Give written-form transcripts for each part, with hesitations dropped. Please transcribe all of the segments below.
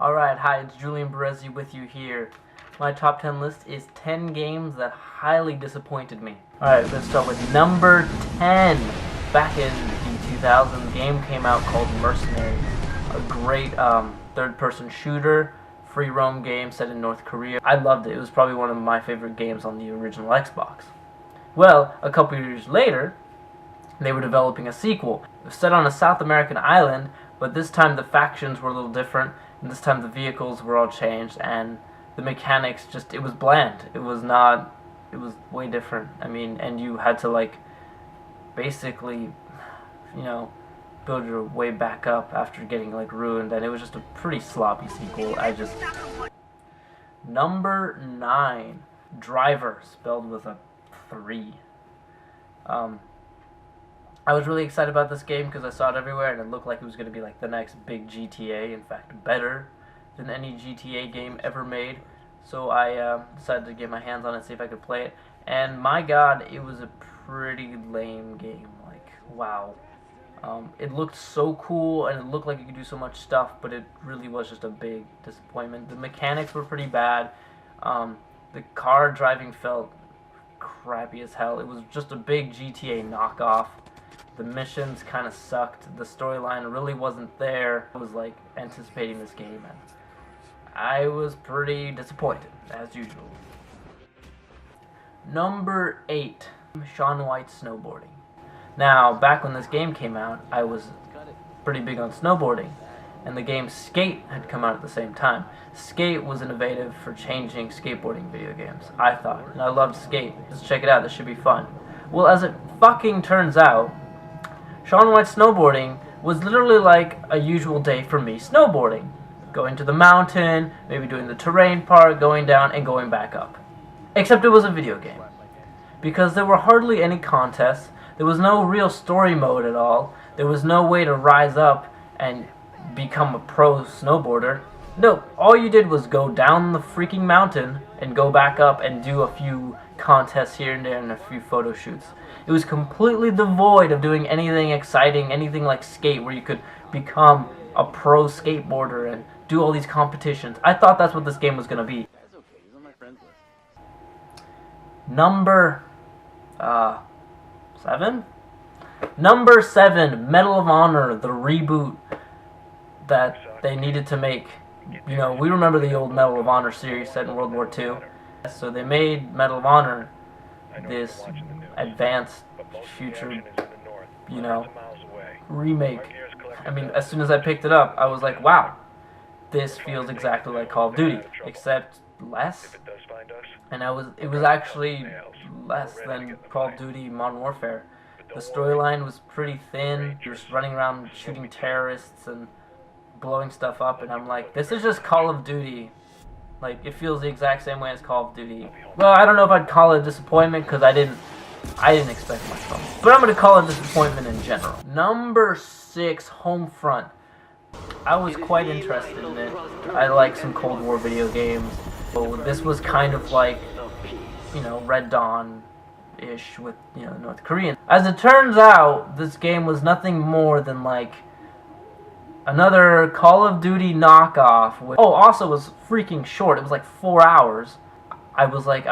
Alright, hi, it's Julian Berezzi with you here. My top 10 list is 10 games that highly disappointed me. Alright, let's start with number 10. Back in the 2000s, game came out called Mercenaries. A great third-person shooter, free roam game set in North Korea. I loved it. It was probably one of my favorite games on the original Xbox. Well, a couple years later, they were developing a sequel. It was set on a South American island, but this time the factions were a little different, and this time the vehicles were all changed, and the mechanics just, it was bland. It was way different. I mean, and you had to, like, basically, you know, build your way back up after getting, like, ruined, and it was just a pretty sloppy sequel. Number 9, Driver, spelled with a 3. I was really excited about this game because I saw it everywhere and it looked like it was going to be like the next big GTA, in fact better than any GTA game ever made. So I decided to get my hands on it, see if I could play it, and my god, it was a pretty lame game. Like, wow. It looked so cool and it looked like you could do so much stuff, but it really was just a big disappointment. The mechanics were pretty bad. The car driving felt crappy as hell. It was just a big GTA knockoff. The missions kind of sucked. The storyline really wasn't there. I was like anticipating this game and I was pretty disappointed, as usual. Number 8, Shaun Snowboarding. Now, back when this game came out, I was pretty big on snowboarding, and the game Skate had come out at the same time. Skate was innovative for changing skateboarding video games, I thought, and I loved Skate. Let's check it out, this should be fun. Well, as it fucking turns out, Shaun Snowboarding was literally like a usual day for me snowboarding. Going to the mountain, maybe doing the terrain part, going down and going back up. Except it was a video game. Because there were hardly any contests, there was no real story mode at all, there was no way to rise up and become a pro snowboarder. No, all you did was go down the freaking mountain and go back up and do a few contests here and there and a few photo shoots. It was completely devoid of doing anything exciting, anything like Skate, where you could become a pro skateboarder and do all these competitions. I thought that's what this game was going to be. Number 7? Number 7, Medal of Honor, the reboot that they needed to make. You know, we remember the old Medal of Honor series set in World War II. So they made Medal of Honor this advanced future, you know, remake. I mean, as soon as I picked it up, I was like, wow, this feels exactly like Call of Duty, except less. And it was actually less than Call of Duty Modern Warfare. The storyline was pretty thin, just running around shooting terrorists and blowing stuff up, and I'm like, this is just Call of Duty. Like, it feels the exact same way as Call of Duty. Well, I don't know if I'd call it a disappointment, because I didn't expect much from it. But I'm going to call it a disappointment in general. Number 6, Homefront. I was quite interested in it. I like some Cold War video games. So this was kind of like, you know, Red Dawn-ish with, you know, North Korean. As it turns out, this game was nothing more than like another Call of Duty knockoff. Also, it was freaking short. It was like 4 hours. I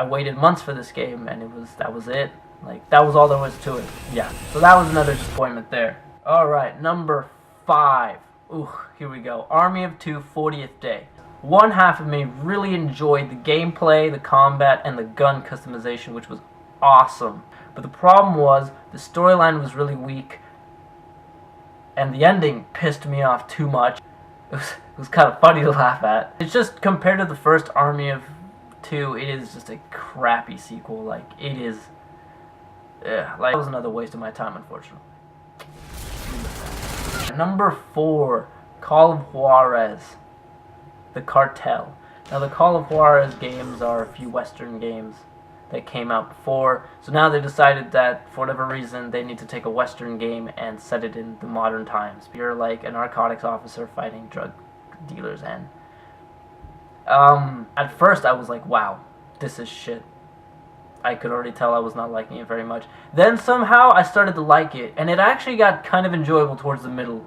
waited months for this game, and that was it. Like, that was all there was to it. Yeah, so that was another disappointment there. Alright, number 5. Ooh, here we go. Army of Two 40th Day. One half of me really enjoyed the gameplay, the combat, and the gun customization, which was awesome. But the problem was, the storyline was really weak, and the ending pissed me off too much. It was kind of funny to laugh at. It's just, compared to the first Army of Two, it is just a crappy sequel. Like, it is... like, that was another waste of my time, unfortunately. Number 4, Call of Juarez, the Cartel. Now, the Call of Juarez games are a few Western games that came out before, so now they decided that, for whatever reason, they need to take a Western game and set it in the modern times. You're like a narcotics officer fighting drug dealers, and at first I was like, wow, this is shit. I could already tell I was not liking it very much. Then somehow I started to like it, and it actually got kind of enjoyable towards the middle.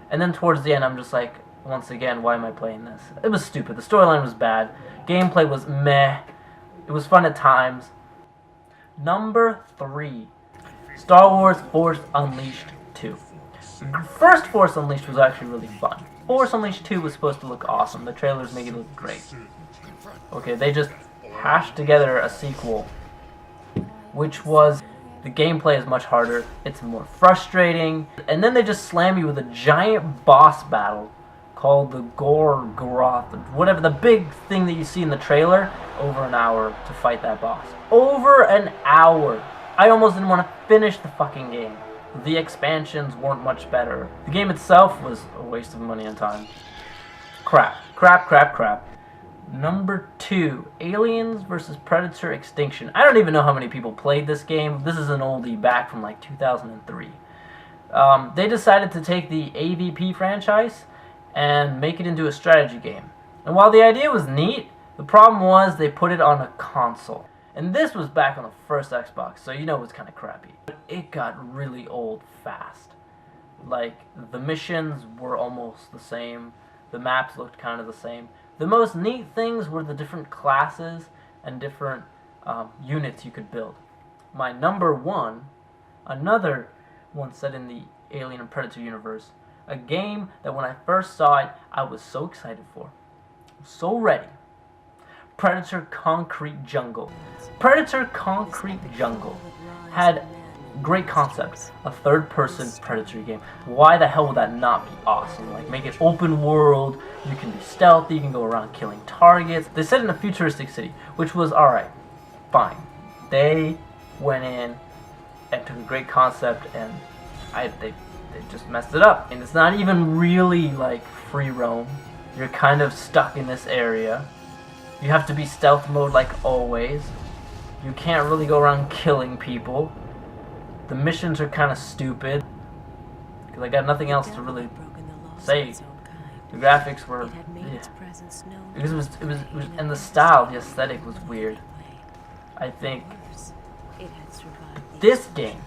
And then towards the end I'm just like, Once again, why am I playing this? It was stupid. The storyline was bad. Gameplay was meh. It was fun at times. Number 3. Star Wars Force Unleashed 2. First Force Unleashed was actually really fun. Force Unleashed 2 was supposed to look awesome. The trailers make it look great. Okay, they just hashed together a sequel, which was, the gameplay is much harder, it's more frustrating, and then they just slam you with a giant boss battle called the Gorgoroth, whatever, the big thing that you see in the trailer, over an hour to fight that boss. Over an hour! I almost didn't want to finish the fucking game. The expansions weren't much better. The game itself was a waste of money and time. Crap. Crap, crap, crap. Number 2, Aliens vs. Predator Extinction. I don't even know how many people played this game. This is an oldie back from like 2003. They decided to take the AVP franchise and make it into a strategy game. And while the idea was neat, the problem was they put it on a console. And this was back on the first Xbox, so you know it was kind of crappy. But it got really old fast. Like, the missions were almost the same. The maps looked kind of the same. The most neat things were the different classes and different units you could build. My number 1, another one set in the Alien and Predator universe. A game that when I first saw it, I was so excited for. So ready. Predator Concrete Jungle. Predator Concrete Jungle had great concepts. A third-person Predator game. Why the hell would that not be awesome? Like, make it open world, you can be stealthy, you can go around killing targets. They set it in a futuristic city, which was alright. Fine. They went in and took a great concept and they just messed it up. And it's not even really like free roam. You're kind of stuck in this area. You have to be stealth mode like always. You can't really go around killing people. The missions are kind of stupid because I got nothing else to really say. The graphics were, yeah. Because it was, and the style, the aesthetic was weird. I think this game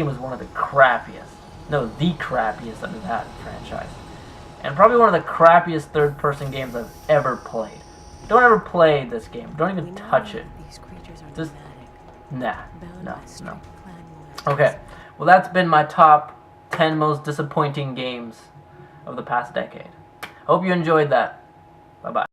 was one of the crappiest, no, the crappiest that we've had in the franchise, and probably one of the crappiest third-person games I've ever played. Don't ever play this game. Don't even touch it. Just, nah, no. Okay, well that's been my top 10 most disappointing games of the past decade. Hope you enjoyed that. Bye-bye.